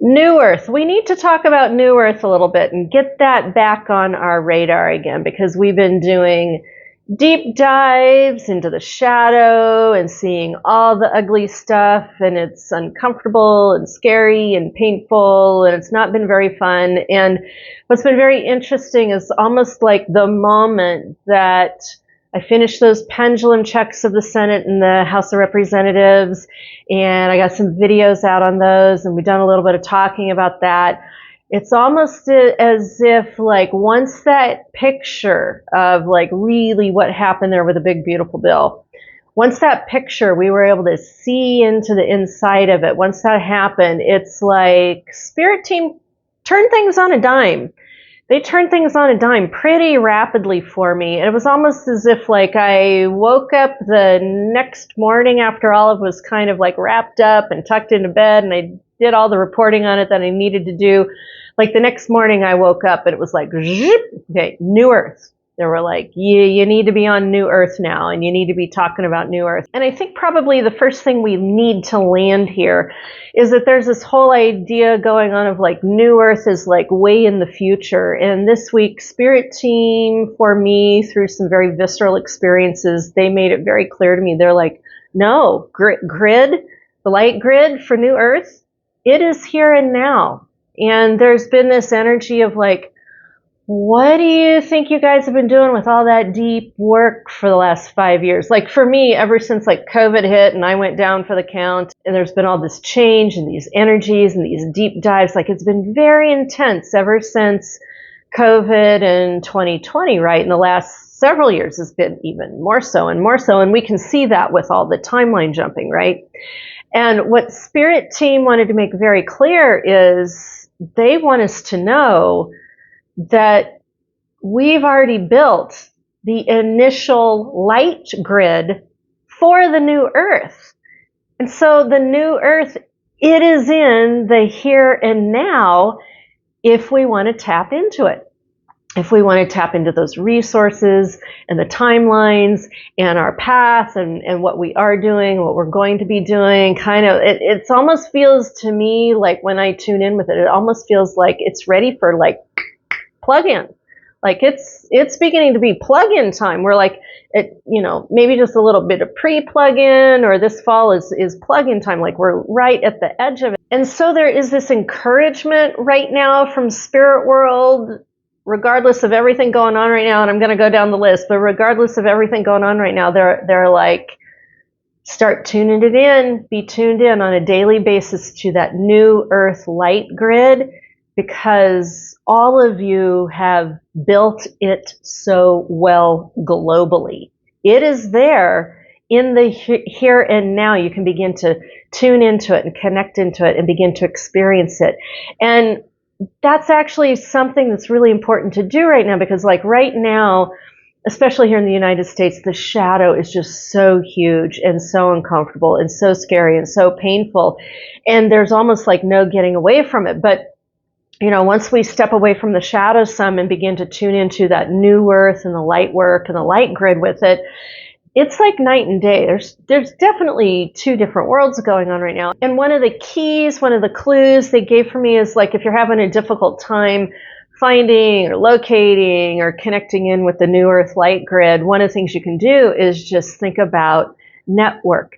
New Earth. We need to talk about New Earth a little bit and get that back on our radar again, because we've been doing deep dives into the shadow and seeing all the ugly stuff, and it's uncomfortable and scary and painful, and it's not been very fun. And what's been very interesting is almost like the moment that I finished those pendulum checks of the Senate and the House of Representatives, and I got some videos out on those, and we've done a little bit of talking about that. It's almost as if, like, once that picture of, like, really what happened there with a big, beautiful bill, once that picture, we were able to see into the inside of it, once that happened, it's like Spirit Team turned things on a dime. They turned things on a dime pretty rapidly for me. And it was almost as if, like, I woke up the next morning after all of it was kind of like wrapped up and tucked into bed, and I did all the reporting on it that I needed to do. Like, the next morning I woke up and it was like, okay, New Earth. They were like, you need to be on New Earth now, and you need to be talking about New Earth. And I think probably the first thing we need to land here is that there's this whole idea going on of, like, New Earth is like way in the future. And this week, Spirit Team, for me, through some very visceral experiences, they made it very clear to me. They're like, no, grid, the light grid for New Earth, it is here and now. And there's been this energy of, like, what do you think you guys have been doing with all that deep work for the last 5 years? Like, for me, ever since, like, COVID hit and I went down for the count, and there's been all this change and these energies and these deep dives, like, it's been very intense ever since COVID and 2020, right? In the last several years has been even more so and more so. And we can see that with all the timeline jumping, right? And what Spirit Team wanted to make very clear is they want us to know that we've already built the initial light grid for the new Earth. And so the new Earth, it is in the here and now if we want to tap into it. If we want to tap into those resources and the timelines and our path and what we are doing, what we're going to be doing, kind of, it almost feels to me like when I tune in with it, it almost feels like it's ready for, like, plug-in. Like, it's beginning to be plug-in time. We're like, maybe just a little bit of pre-plug-in, or this fall is plug-in time. Like, we're right at the edge of it. And so there is this encouragement right now from spirit world, regardless of everything going on right now, and I'm going to go down the list, but regardless of everything going on right now, they're like, start tuning it in, be tuned in on a daily basis to that new Earth light grid, because all of you have built it so well globally. It is there in the here and now. You can begin to tune into it and connect into it and begin to experience it. And that's actually something that's really important to do right now, because, like, right now, especially here in the United States, the shadow is just so huge and so uncomfortable and so scary and so painful. And there's almost like no getting away from it. But once we step away from the shadow some and begin to tune into that new Earth and the light work and the light grid with it, it's like night and day. There's definitely two different worlds going on right now. And one of the keys, one of the clues they gave for me is, like, if you're having a difficult time finding or locating or connecting in with the new Earth light grid, one of the things you can do is just think about network.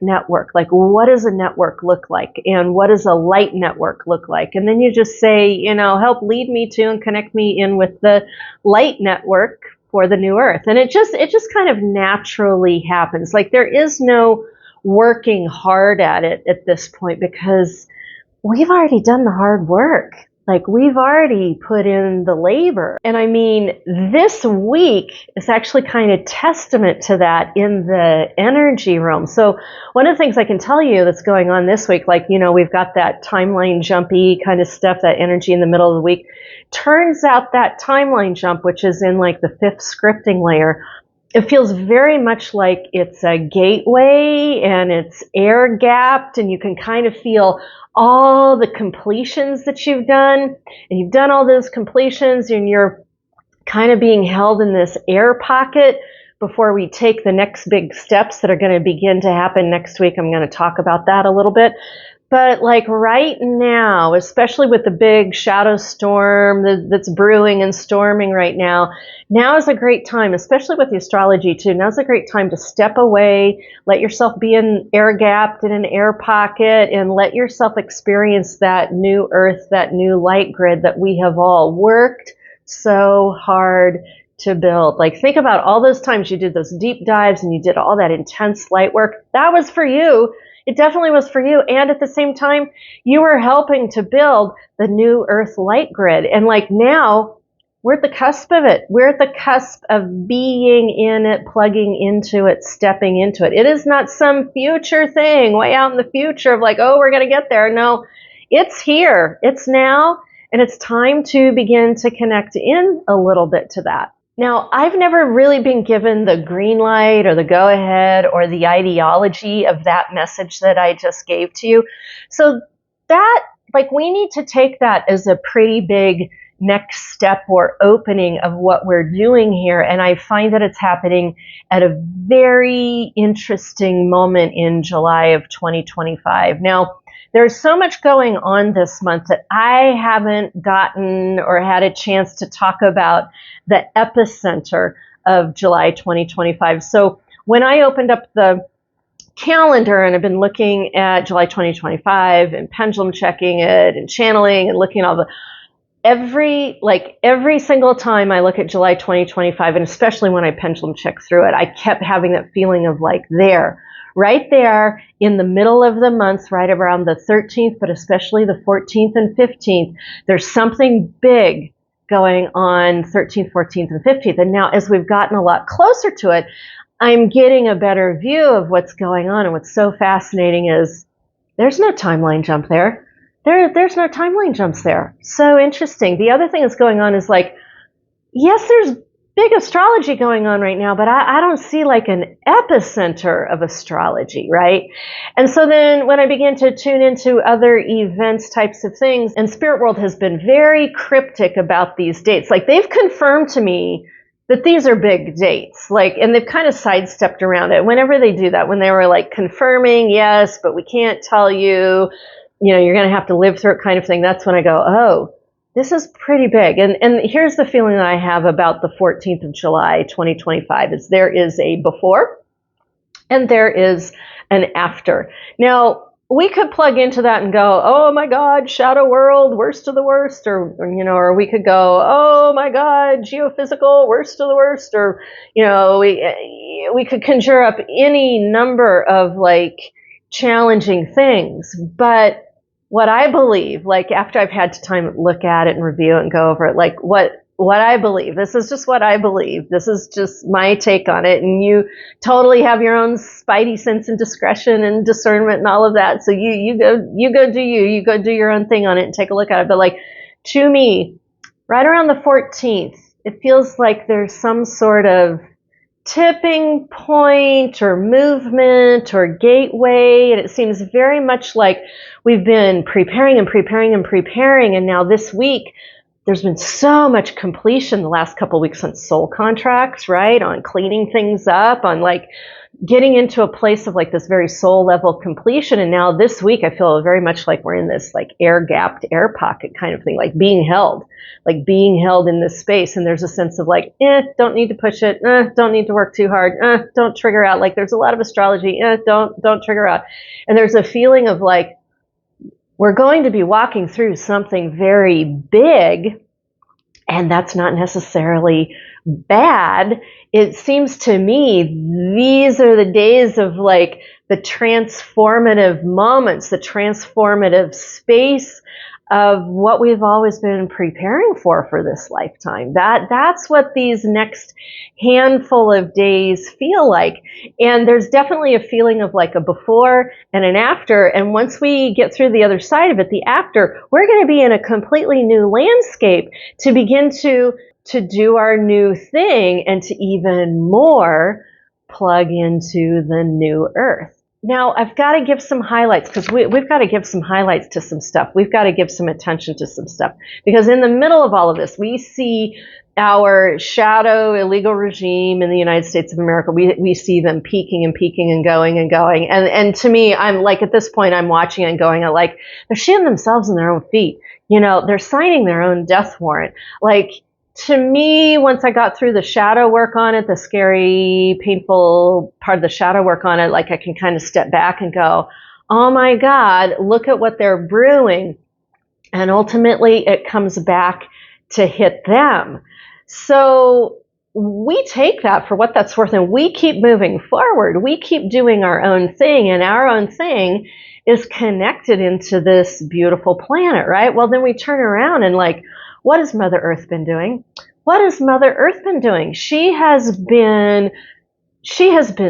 Like, what does a network look like? And what does a light network look like? And then you just say, help lead me to and connect me in with the light network for the new Earth. And it just kind of naturally happens. Like, there is no working hard at it at this point, because we've already done the hard work. Like, we've already put in the labor. And I mean, this week is actually kind of testament to that in the energy realm. So one of the things I can tell you that's going on this week, like, we've got that timeline jumpy kind of stuff, that energy in the middle of the week. Turns out that timeline jump, which is in, like, the 5th scripting layer, it feels very much like it's a gateway and it's air gapped, and you can kind of feel all the completions that you've done, and you've done all those completions, and you're kind of being held in this air pocket before we take the next big steps that are going to begin to happen next week. I'm going to talk about that a little bit. But like right now, especially with the big shadow storm that's brewing and storming right now is a great time, especially with the astrology too. Now's a great time to step away, let yourself be air gapped in an air pocket, and let yourself experience that new earth, that new light grid that we have all worked so hard to build. Like, think about all those times you did those deep dives and you did all that intense light work. That was for you. It definitely was for you. And at the same time, you were helping to build the new earth light grid. And like now, we're at the cusp of it. We're at the cusp of being in it, plugging into it, stepping into it. It is not some future thing way out in the future of like, oh, we're going to get there. No, it's here. It's now. And it's time to begin to connect in a little bit to that. Now, I've never really been given the green light or the go-ahead or the ideology of that message that I just gave to you. So that, like, we need to take that as a pretty big next step or opening of what we're doing here. And I find that it's happening at a very interesting moment in July of 2025. Now, there's so much going on this month that I haven't gotten or had a chance to talk about the epicenter of July 2025. So when I opened up the calendar and I've been looking at July 2025 and pendulum checking it and channeling and looking at all the every single time I look at July 2025, and especially when I pendulum check through it, I kept having that feeling of like right there in the middle of the month, right around the 13th, but especially the 14th and 15th, there's something big going on 13th, 14th, and 15th. And now as we've gotten a lot closer to it, I'm getting a better view of what's going on. And what's so fascinating is there's no timeline jump there. There's no timeline jumps there. So interesting. The other thing that's going on is like, yes, there's big astrology going on right now, but I don't see like an epicenter of astrology, right? And so then when I begin to tune into other events types of things, and Spirit World has been very cryptic about these dates. Like, they've confirmed to me that these are big dates, like, and they've kind of sidestepped around it. Whenever they do that, when they were like confirming, yes, but we can't tell you, you're going to have to live through it kind of thing. That's when I go, oh, this is pretty big. And here's the feeling that I have about the 14th of July, 2025, is there is a before and there is an after. Now, we could plug into that and go, oh my God, shadow world, worst of the worst, or we could go, oh my God, geophysical, worst of the worst, or, we could conjure up any number of like challenging things. But what I believe, like after I've had time to look at it and review it and go over it, like what I believe, this is just what I believe. This is just my take on it. And you totally have your own spidey sense and discretion and discernment and all of that. So you go do your own thing on it and take a look at it. But like, to me, right around the 14th, it feels like there's some sort of tipping point or movement or gateway, and it seems very much like we've been preparing, and now this week there's been so much completion the last couple of weeks on soul contracts, right, on cleaning things up, on like getting into a place of like this very soul level completion. And now this week I feel very much like we're in this like air gapped air pocket kind of thing, like being held in this space. And there's a sense of like, don't need to push it. Don't need to work too hard. Don't trigger out. Like, there's a lot of astrology. Don't trigger out. And there's a feeling of like, we're going to be walking through something very big, and that's not necessarily bad. It seems to me these are the days of like the transformative moments, the transformative space of what we've always been preparing for this lifetime. That's what these next handful of days feel like. And there's definitely a feeling of like a before and an after. And once we get through the other side of it, the after, we're going to be in a completely new landscape to begin to do our new thing and to even more plug into the new earth. Now, I've got to give some highlights because we've got to give some highlights to some stuff. We've got to give some attention to some stuff because in the middle of all of this, we see our shadow illegal regime in the United States of America. We see them peaking and peaking and going and going. And to me, I'm like, at this point, I'm watching and going, like, they're shooting themselves in their own feet. You know, they're signing their own death warrant. Like, to me, once I got through the shadow work on it, the scary, painful part of the shadow work on it, like I can kind of step back and go, oh my God, look at what they're brewing. And ultimately it comes back to hit them. So we take that for what that's worth and we keep moving forward. We keep doing our own thing, and our own thing is connected into this beautiful planet, right? Well, then we turn around and like, what has Mother Earth been doing? What has Mother Earth been doing? She has been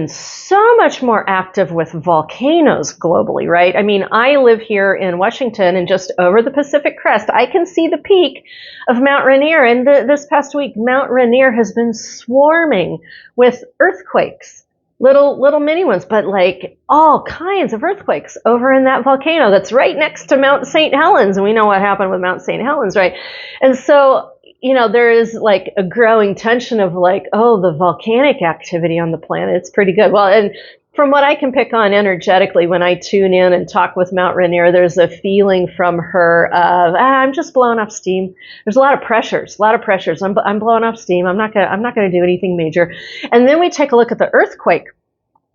so much more active with volcanoes globally, right? I mean, I live here in Washington, and just over the Pacific Crest, I can see the peak of Mount Rainier. And this past week, Mount Rainier has been swarming with earthquakes, little mini ones, but like all kinds of earthquakes over in that volcano that's right next to Mount St. Helens. And we know what happened with Mount St. Helens, right? And so, you know, there is like a growing tension of like, oh, the volcanic activity on the planet, it's pretty good. Well, and from what I can pick on energetically when I tune in and talk with Mount Rainier, there's a feeling from her of, I'm just blowing off steam. There's a lot of pressures. I'm blowing off steam. I'm not gonna do anything major. And then we take a look at the earthquake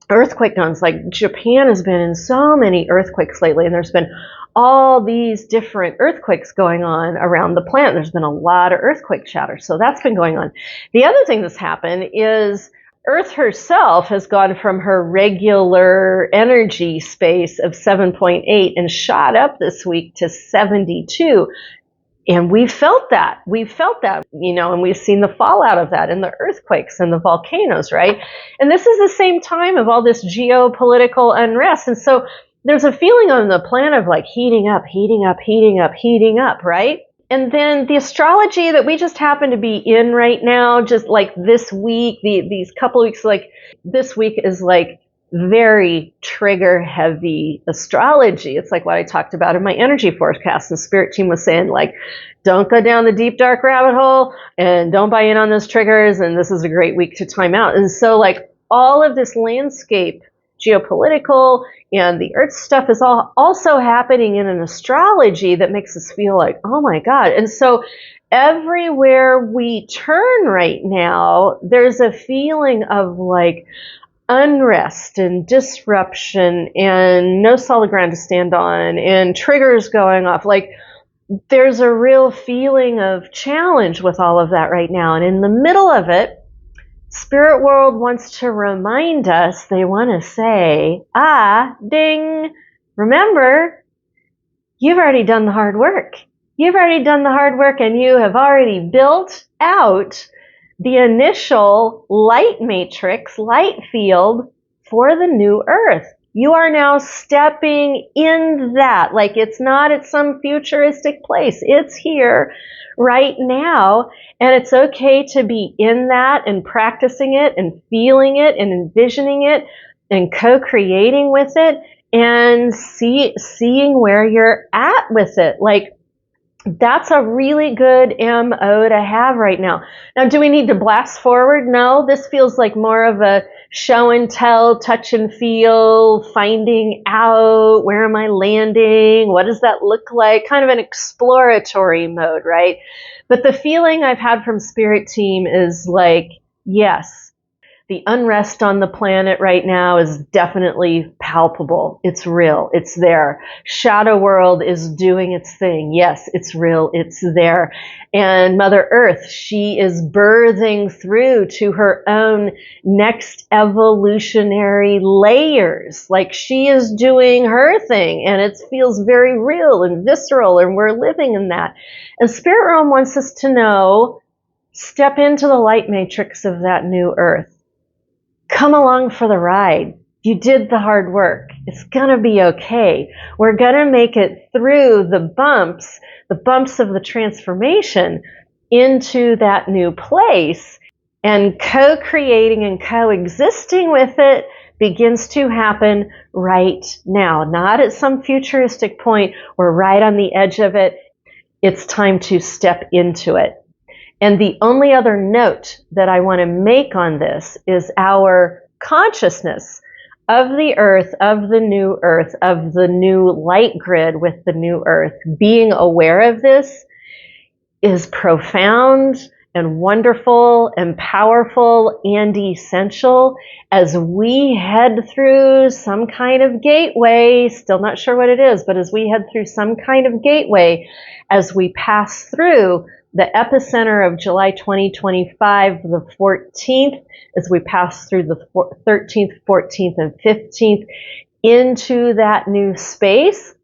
zones. Like Japan has been in so many earthquakes lately, and there's been all these different earthquakes going on around the planet. There's been a lot of earthquake chatter. So that's been going on. The other thing that's happened is Earth herself has gone from her regular energy space of 7.8 and shot up this week to 72. And we felt that, you know, and we've seen the fallout of that in the earthquakes and the volcanoes, right? And this is the same time of all this geopolitical unrest. And so there's a feeling on the planet of like heating up, right? And then the astrology that we just happen to be in right now, just like this week, these couple of weeks, like this week is like very trigger heavy astrology. It's like what I talked about in my energy forecast. The spirit team was saying like, don't go down the deep dark rabbit hole and don't buy in on those triggers. And this is a great week to time out. And so like all of this landscape, geopolitical and the earth stuff is all also happening in an astrology that makes us feel like, oh my God. And so everywhere we turn right now, there's a feeling of like unrest and disruption and no solid ground to stand on and triggers going off. Like there's a real feeling of challenge with all of that right now. And in the middle of it, Spirit World wants to remind us, they want to say, ding, remember, you've already done the hard work. You've already done the hard work and you have already built out the initial light matrix, light field for the new earth. You are now stepping in that. Like it's not at some futuristic place. It's here right now. And it's okay to be in that and practicing it and feeling it and envisioning it and co-creating with it and seeing where you're at with it. Like that's a really good MO to have right now. Now, do we need to blast forward? No, this feels like more of a show and tell, touch and feel, finding out, where am I landing? What does that look like? Kind of an exploratory mode, right? But the feeling I've had from Spirit Team is like, yes, the unrest on the planet right now is definitely palpable. It's real. It's there. Shadow World is doing its thing. Yes, it's real. It's there. And Mother Earth, she is birthing through to her own next evolutionary layers. Like she is doing her thing and it feels very real and visceral and we're living in that. And Spirit Realm wants us to know, step into the light matrix of that new earth. Come along for the ride. You did the hard work. It's going to be okay. We're going to make it through the bumps of the transformation into that new place and co-creating and coexisting with it begins to happen right now, not at some futuristic point. We're right on the edge of it. It's time to step into it. And the only other note that I want to make on this is our consciousness of the earth, of the new earth, of the new light grid with the new earth. Being aware of this is profound and wonderful and powerful and essential as we head through some kind of gateway, still not sure what it is, but as we head through some kind of gateway, as we pass through the epicenter of July 2025, the 14th, as we pass through the 13th, 14th, and 15th into that new space,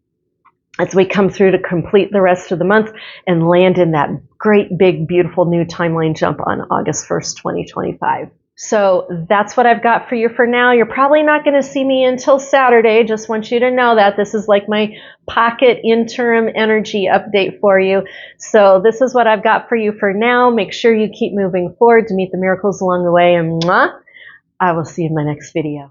as we come through to complete the rest of the month and land in that great, big, beautiful new timeline jump on August 1st, 2025. So that's what I've got for you for now. You're probably not going to see me until Saturday. Just want you to know that. This is like my pocket interim energy update for you. So this is what I've got for you for now. Make sure you keep moving forward to meet the miracles along the way. And I will see you in my next video.